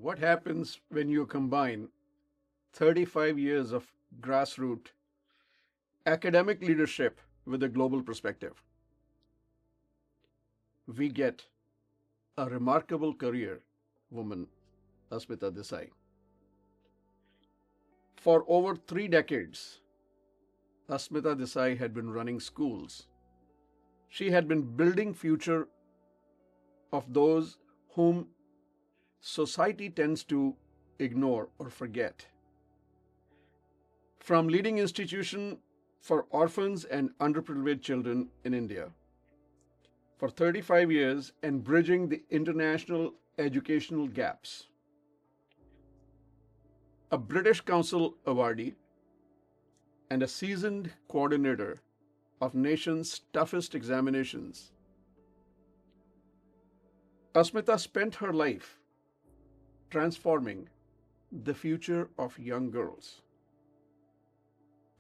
What happens when you combine 35 years of grassroots academic leadership with a global perspective? We get a remarkable career woman, Asmita Desai. For over 3 decades, Asmita Desai had been running schools. She had been building future of those whom society tends to ignore or forget. From leading institution for orphans and underprivileged children in India for 35 years and bridging the international educational gaps. A British Council awardee and a seasoned coordinator of nation's toughest examinations, Asmita spent her life transforming the future of young girls.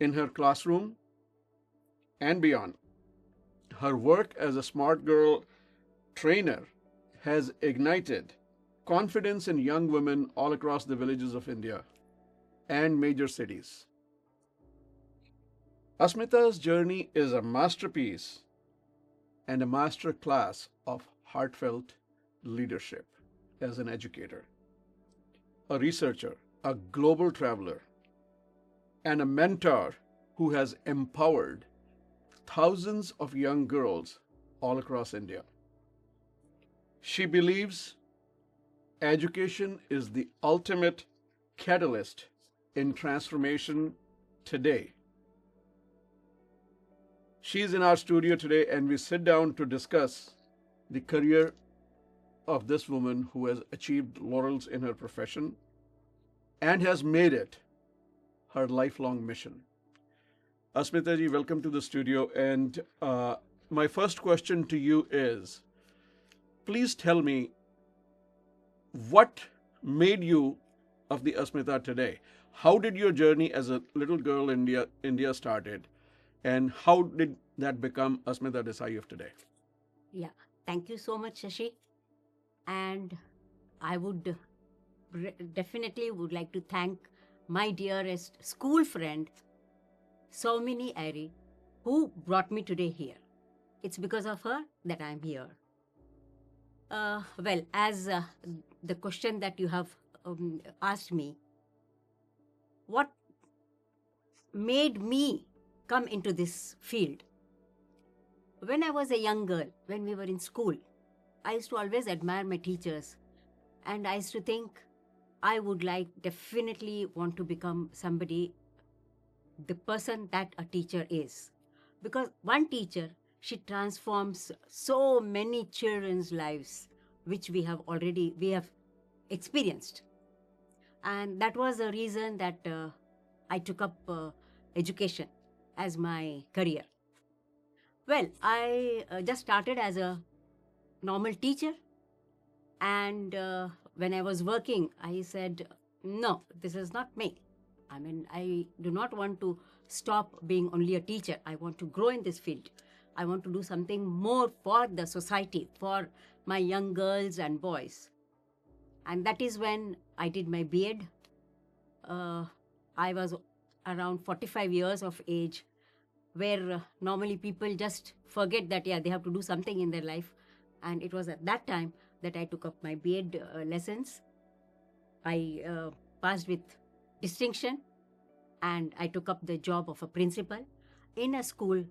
In her classroom and beyond, her work as a smart girl trainer has ignited confidence in young women all across the villages of India and major cities. Asmita's journey is a masterpiece and a master class of heartfelt leadership as an educator, a researcher, a global traveler, and a mentor who has empowered thousands of young girls all across India. She believes education is the ultimate catalyst in transformation today. She's in our studio today, and we sit down to discuss the career of this woman who has achieved laurels in her profession and has made it her lifelong mission. Asmita ji, welcome to the studio. And my first question to you is, please tell me what made you of the Asmita today? How did your journey as a little girl in India started? And how did that become Asmita Desai of today? Yeah, thank you so much, Shashi. And I would definitely would like to thank my dearest school friend, Soumini Airy, who brought me today here. It's because of her that I'm here. Well, as the question that you have asked me, what made me come into this field? When I was a young girl, when we were in school, I used to always admire my teachers, and I used to think I would definitely want to become somebody, the person that a teacher is. Because one teacher, she transforms so many children's lives, which we have experienced. And that was the reason that I took up education as my career. Well, I just started as a normal teacher, and when I was working, I said, no, this is not me. I mean, I do not want to stop being only a teacher. I want to grow in this field. I want to do something more for the society, for my young girls and boys. And that is when I did my B.Ed. I was around 45 years of age, where normally people just forget that, yeah, they have to do something in their life. And it was at that time that I took up my B.Ed lessons. I passed with distinction, and I took up the job of a principal in a school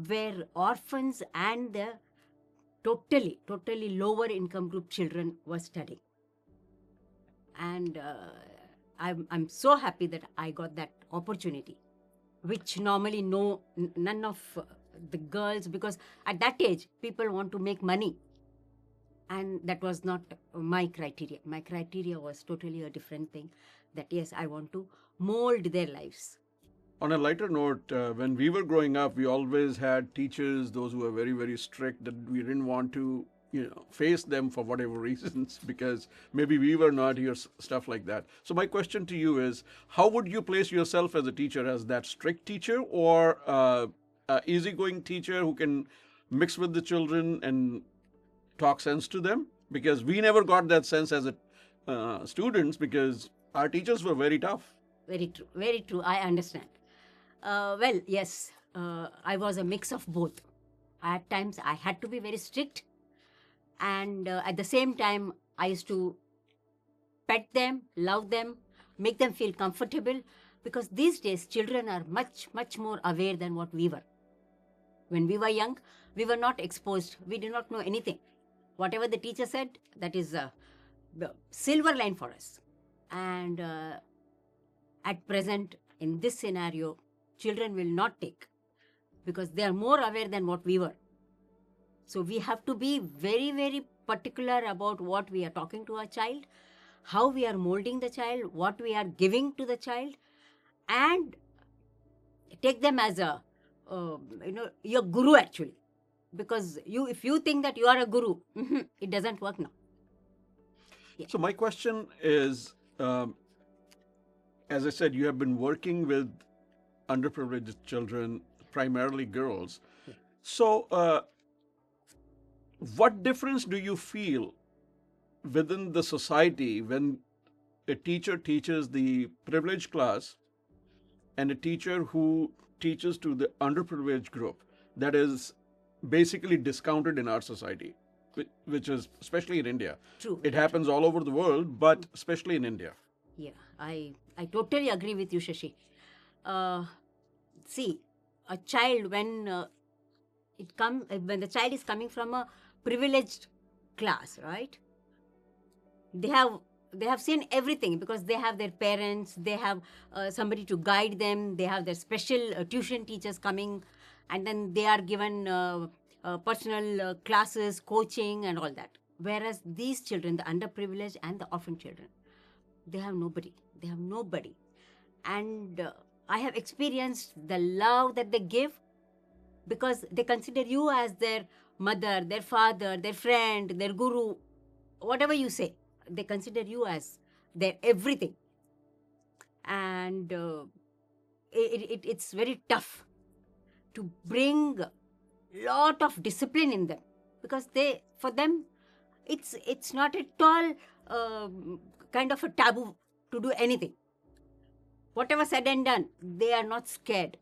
where orphans and the totally lower income group children were studying. And I'm so happy that I got that opportunity, which normally none of the girls, because at that age people want to make money, and that was not my criteria. My criteria was totally a different thing, that yes, I want to mold their lives. On a lighter note, when we were growing up, we always had teachers, those who were very, very strict, that we didn't want to, face them for whatever reasons, because maybe we were not here, stuff like that. So my question to you is, how would you place yourself as a teacher, as that strict teacher or a easygoing teacher who can mix with the children and talk sense to them? Because we never got that sense as a students because our teachers were very tough. Very true. Very true. I understand. Well, yes, I was a mix of both. At times, I had to be very strict, and at the same time, I used to pet them, love them, make them feel comfortable, because these days children are much, much more aware than what we were. When we were young, we were not exposed. We did not know anything. Whatever the teacher said, that is the silver line for us. And at present, in this scenario, children will not take, because they are more aware than what we were. So we have to be very, very particular about what we are talking to our child, how we are molding the child, what we are giving to the child, and take them as a your guru actually. Because if you think that you are a guru, it doesn't work now. Yeah. So my question is, as I said, you have been working with underprivileged children, primarily girls. Yeah. So, what difference do you feel within the society when a teacher teaches the privileged class and a teacher who teaches to the underprivileged group that is basically discounted in our society, which is especially in India? True. It happens all over the world, but especially in India. Yeah, I totally agree with you, Shashi. See, a child when when the child is coming from a privileged class, right? They have seen everything, because they have their parents, they have somebody to guide them, they have their special tuition teachers coming, and then they are given personal classes, coaching, and all that. Whereas these children, the underprivileged and the orphan children, they have nobody. They have nobody. And I have experienced the love that they give, because they consider you as their mother, their father, their friend, their guru, whatever you say. They consider you as their everything. And it's very tough to bring lot of discipline in them, because for them it's not at all kind of a taboo to do anything. Whatever said and done, they are not scared.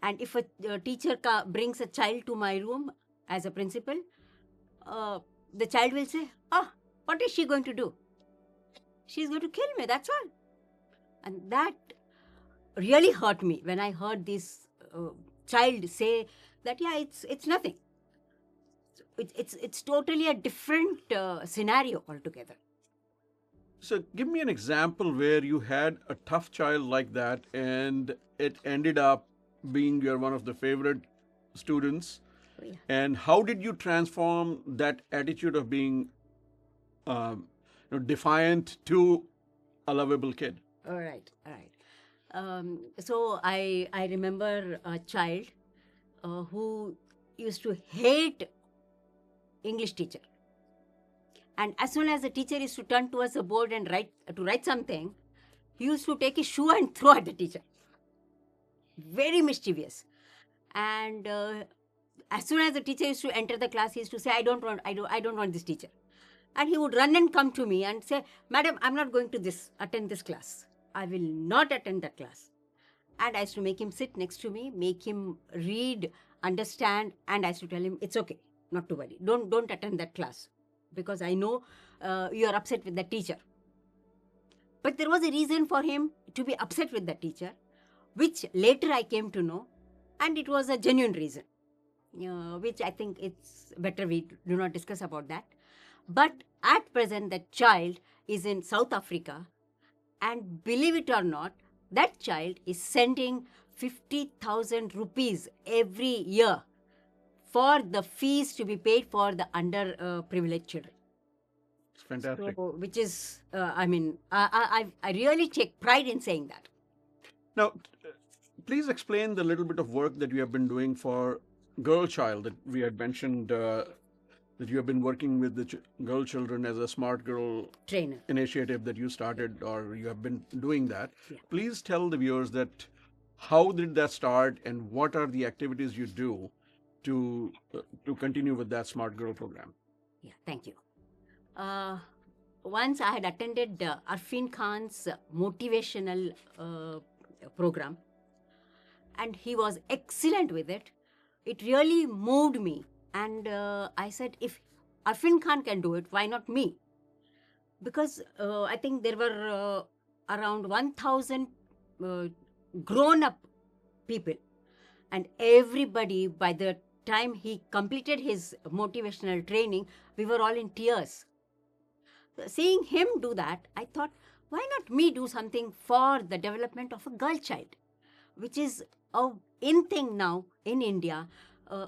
And if a teacher brings a child to my room as a principal, the child will say, "Oh, what is she going to do? She's going to kill me, that's all." And that really hurt me when I heard this child say that, yeah, it's nothing. It's totally a different scenario altogether. So, give me an example where you had a tough child like that and it ended up being your one of the favorite students. Oh, yeah. And how did you transform that attitude of being defiant to a lovable kid? All right, all right. So I remember a child who used to hate English teacher. And as soon as the teacher used to turn towards the board and write something, he used to take his shoe and throw at the teacher. Very mischievous. And as soon as the teacher used to enter the class, he used to say, I don't want this teacher. And he would run and come to me and say, "Madam, I'm not going to attend this class. I will not attend that class." And I used to make him sit next to me, make him read, understand, and I used to tell him, "It's okay, not to worry. Don't attend that class, because I know you are upset with the teacher." But there was a reason for him to be upset with the teacher, which later I came to know, and it was a genuine reason, which I think it's better we do not discuss about that. But at present, that child is in South Africa, and believe it or not, that child is sending 50,000 rupees every year for the fees to be paid for the underprivileged children. It's fantastic. So, which is, I really take pride in saying that. Now, please explain the little bit of work that you have been doing for girl child that we had mentioned. That you have been working with the girl children as a smart girl Trainer. initiative that you started, or you have been doing that. Yeah. Please tell the viewers that how did that start and what are the activities you do to continue with that smart girl program. Yeah, thank you. once I had attended Arfin Khan's motivational program, and he was excellent with it. It really moved me. And I said, if Arfin Khan can do it, why not me? Because I think there were around 1,000 uh, grown up people, and everybody, by the time he completed his motivational training, we were all in tears. Seeing him do that, I thought, why not me do something for the development of a girl child, which is a in thing now in India. A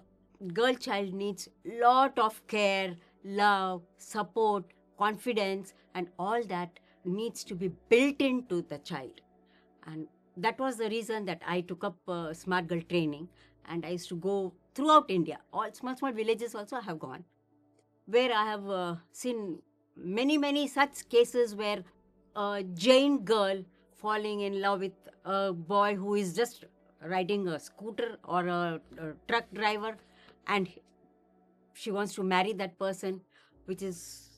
girl child needs lot of care, love, support, confidence, and all that needs to be built into the child. And that was the reason that I took up smart girl training, and I used to go throughout India. All small small villages also I have gone, where I have seen many such cases where a Jain girl falling in love with a boy who is just riding a scooter or a truck driver, and she wants to marry that person, which is,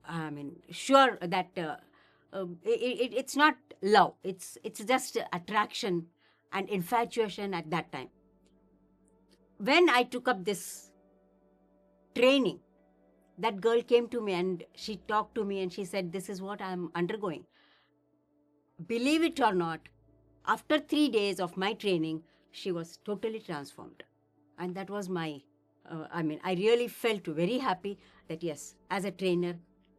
I mean, sure that it's not love. It's just attraction and infatuation at that time. When I took up this training, that girl came to me and she talked to me and she said, "This is what I'm undergoing." Believe it or not, after 3 days of my training, she was totally transformed. And that was my, I really felt very happy that yes, as a trainer,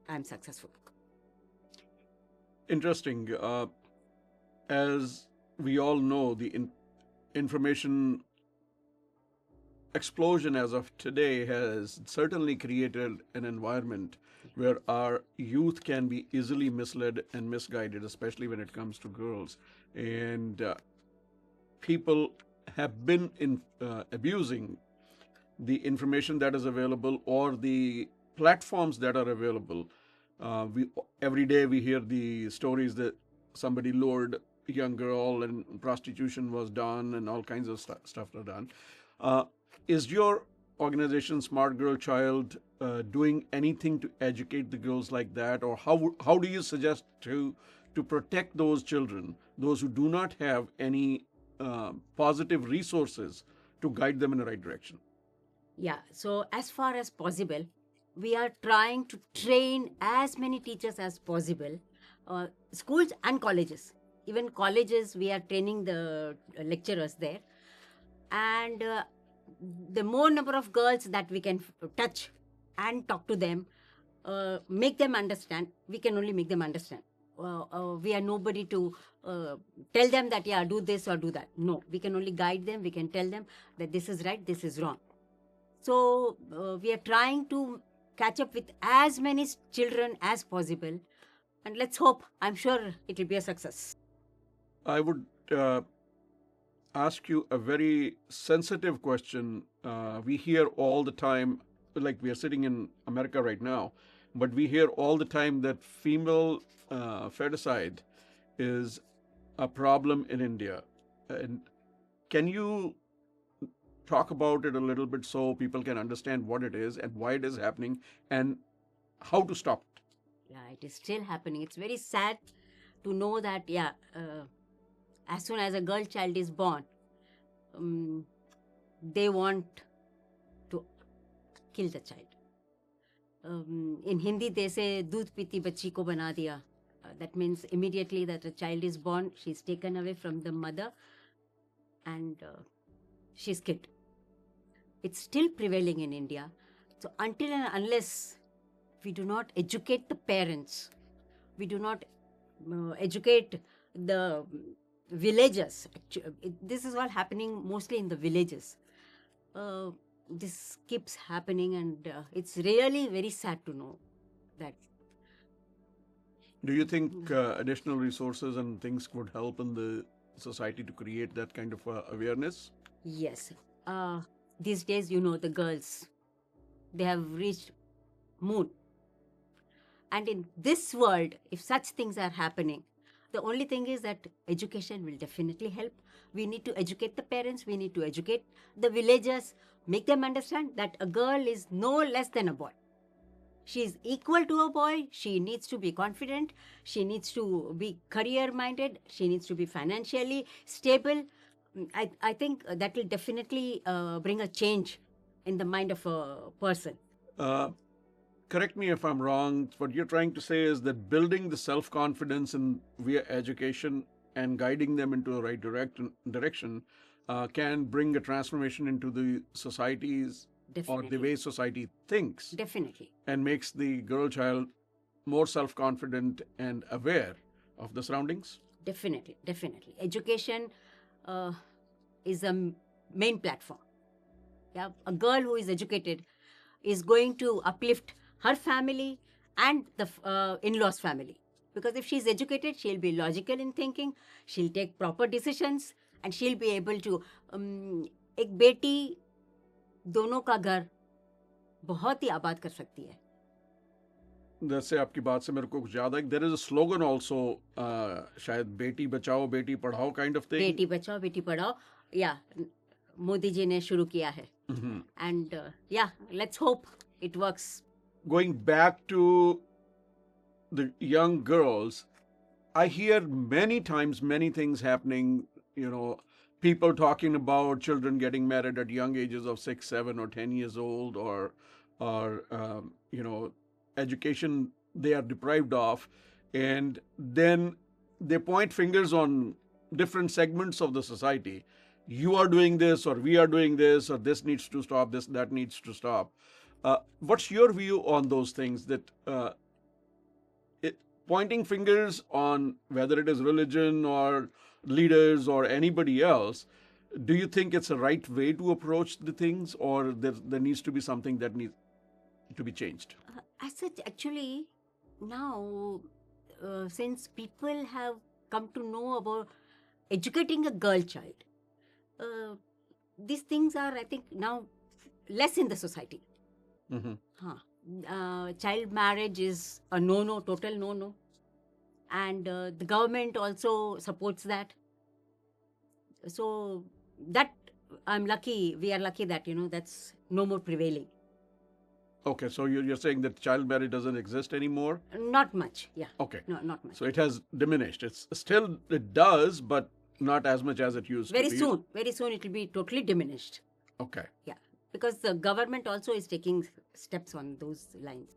I'm successful. Interesting. As we all know, the information explosion as of today has certainly created an environment where our youth can be easily misled and misguided, especially when it comes to girls. And people have been abusing the information that is available or the platforms that are available. We every day we hear the stories that somebody lured a young girl and prostitution was done and all kinds of stuff are done. Uh, is your organization Smart Girl Child doing anything to educate the girls like that, or how do you suggest to protect those children, those who do not have any positive resources to guide them in the right direction? Yeah, so as far as possible, we are trying to train as many teachers as possible, schools and colleges. Even colleges, we are training the lecturers there. And the more number of girls that we can touch and talk to them, make them understand, we can only make them understand. We are nobody to tell them that, yeah, do this or do that. No, we can only guide them. We can tell them that this is right, this is wrong. So we are trying to catch up with as many children as possible. And let's hope, I'm sure it will be a success. I would ask you a very sensitive question. We hear all the time, like we are sitting in America right now, but we hear all the time that female feticide is a problem in India. And can you talk about it a little bit so people can understand what it is and why it is happening and how to stop it? Yeah, it is still happening. It's very sad to know that, yeah, as soon as a girl child is born, um, they want to kill the child. In Hindi, they say, "Doodh piti bachchi ko bana diya." That means immediately that a child is born, she's taken away from the mother and she's killed. It's still prevailing in India. So until and unless we do not educate the parents, we do not educate the villagers. This is all happening mostly in the villages. Uh, this keeps happening, and it's really very sad to know that. Do you think additional resources and things would help in the society to create that kind of awareness? Yes, these days, the girls, they have reached moon. And in this world, if such things are happening, the only thing is that education will definitely help. We need to educate the parents, we need to educate the villagers, make them understand that a girl is no less than a boy. She's equal to a boy. She needs to be confident. She needs to be career minded. She needs to be financially stable. I think that will definitely bring a change in the mind of a person. Uh, Correct me if I'm wrong. What you're trying to say is that building the self confidence in via education and guiding them into the right direction can bring a transformation into the societies or the Definitely. way society thinks, Definitely. and makes the girl child more self confident and aware of the surroundings. Definitely. Definitely. Education uh, is a main platform. Yeah, a girl who is educated is going to uplift her family and the in-laws family, because if she's educated, she'll be logical in thinking, she'll take proper decisions, and she'll be able to एक बेटी दोनों का घर बहुत ही आबाद कर सकती है. जैसे आपकी बात से मेरे को कुछ याद है, there is a slogan also, शायद बेटी Bachao Beti Padhao kind of thing. Beti Bachao Beti Padhao, या मोदी जी ने शुरू किया है. एंड या let's hope it works. Going back to the young girls, I hear many times many things happening, you know, people talking about children getting married at young ages of 6, 7 or 10 years old, or you know, education they are deprived of, and then they point fingers on different segments of the society. You are doing this, or we are doing this, or this needs to stop, this that needs to stop. What's your view on those things, that pointing fingers on whether it is religion or leaders or anybody else? Do you think it's a right way to approach the things, or there needs to be something that needs to be changed? As such, actually, now, since people have come to know about educating a girl child, these things are, I think, now less in the society. Huh. Child marriage is a no-no, total no-no. And the government also supports that. So that I'm lucky, we are lucky that, that's no more prevailing. Okay, so you're saying that child marriage doesn't exist anymore? Not much, yeah. Okay. No, not much. So it has diminished. It's still, it does, but not as much as it used Very to be. soon, very soon it will be totally diminished. Okay. Yeah, because the government also is taking steps on those lines.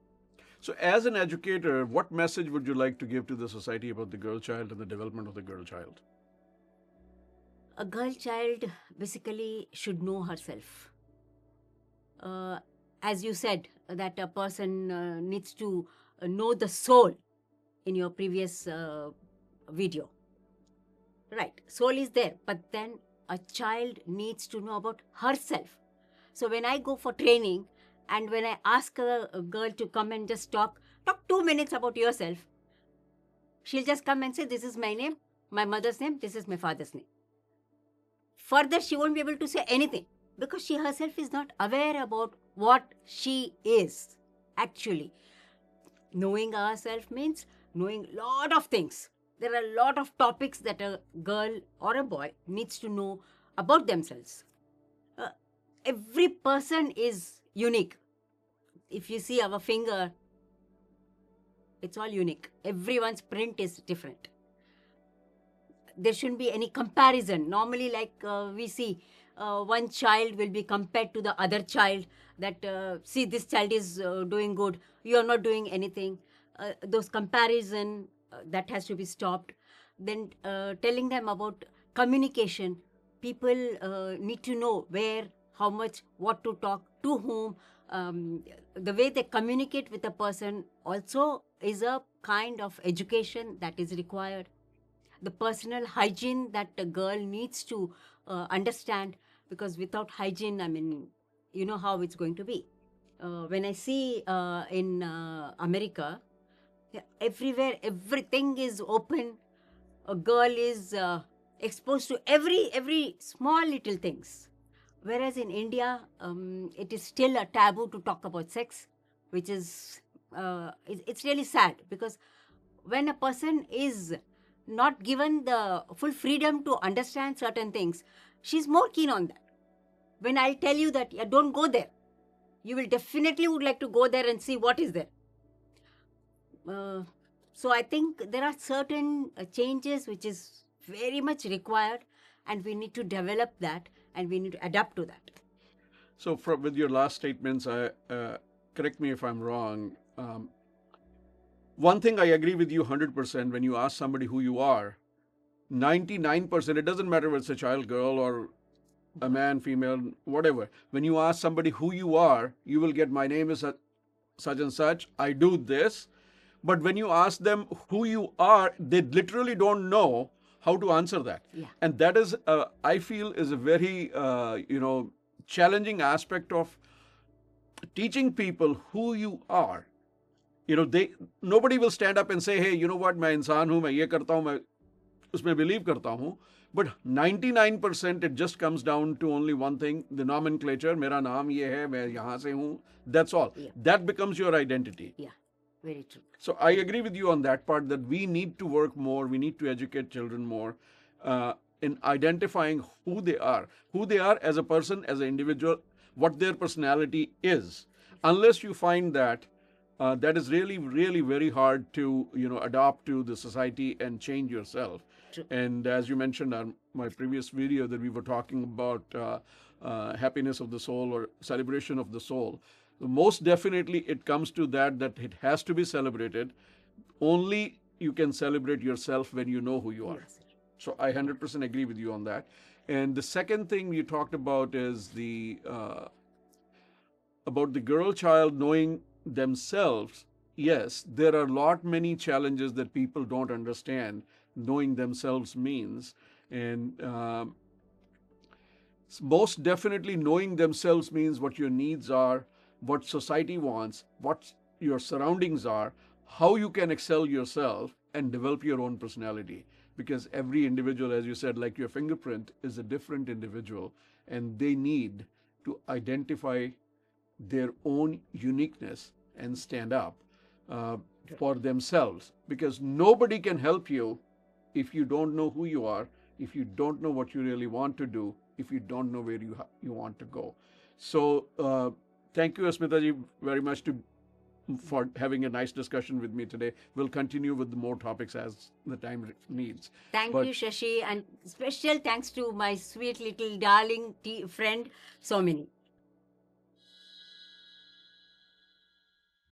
So as an educator, what message would you like to give to the society about the girl child and the development of the girl child? A girl child basically should know herself. As you said, that a person needs to know the soul in your previous video. Right, soul is there, but then a child needs to know about herself. So when I go for training, and when I ask a girl to come and just talk 2 minutes about yourself, she'll just come and say, this is my name, my mother's name, this is my father's name. Further, she won't be able to say anything, because she herself is not aware about what she is actually. Knowing ourselves means knowing a lot of things. There are a lot of topics that a girl or a boy needs to know about themselves. Every person is unique. If you see our finger, it's all unique. Everyone's print is different. There shouldn't be any comparison. Normally, like we see, one child will be compared to the other child, that see, this child is doing good, you are not doing anything. Those comparison, that has to be stopped. Then telling them about communication. People need to know where, how much, what to talk, to whom. The way they communicate with a person also is a kind of education that is required. The personal hygiene that a girl needs to understand, because without hygiene, I mean, you know how it's going to be. When I see in America, everywhere, everything is open. A girl is exposed to every small little things. Whereas in India, it is still a taboo to talk about sex, which is, it's really sad, because when a person is not given the full freedom to understand certain things, she's more keen on that. When I'll tell you that, yeah, don't go there, you will definitely would like to go there and see what is there. so I think there are certain changes which is very much required, and we need to develop that, and we need to adapt to that. So, with your last statements, correct me if I'm wrong. One thing I agree with you 100% when you ask somebody who you are, 99%, it doesn't matter whether it's a child, girl, or a man, female, whatever. When you ask somebody who you are, you will get, my name is such and such, I do this. But when you ask them who you are, they literally don't know how to answer that. Yeah. And that is, I feel, is a very, challenging aspect of teaching people who you are. They nobody will stand up and say, hey, you know what, मैं इंसान हूँ, मैं ये करता हूँ, मैं उसमें believe करता हूँ. But 99% it just comes down to only one thing, the nomenclature. मेरा नाम ये है, मैं यहाँ से हूँ. That's all. Yeah. That becomes your identity. Yeah, very true. So I agree with you on that part, that we need to work more, we need to educate children more in identifying who they are as a person, as an individual, what their personality is. Unless you find that, that is really, really very hard to adopt to the society and change yourself. True. And as you mentioned on my previous video, that we were talking about happiness of the soul or celebration of the soul. Most definitely, it comes to that it has to be celebrated. Only you can celebrate yourself when you know who you are. Yes, sir. So I 100% agree with you on that. And the second thing you talked about is about the girl child knowing themselves. Yes, there are many challenges that people don't understand knowing themselves means. And most definitely, knowing themselves means what your needs are, what society wants, what your surroundings are, how you can excel yourself and develop your own personality. Because every individual, as you said, like your fingerprint, is a different individual, and they need to identify their own uniqueness and stand up for themselves. Because nobody can help you if you don't know who you are, if you don't know what you really want to do, if you don't know where you want to go. So thank you, Asmita ji, very much for having a nice discussion with me today. We'll continue with more topics as the time needs. Thank you, Shashi, and special thanks to my sweet little darling friend, Somini.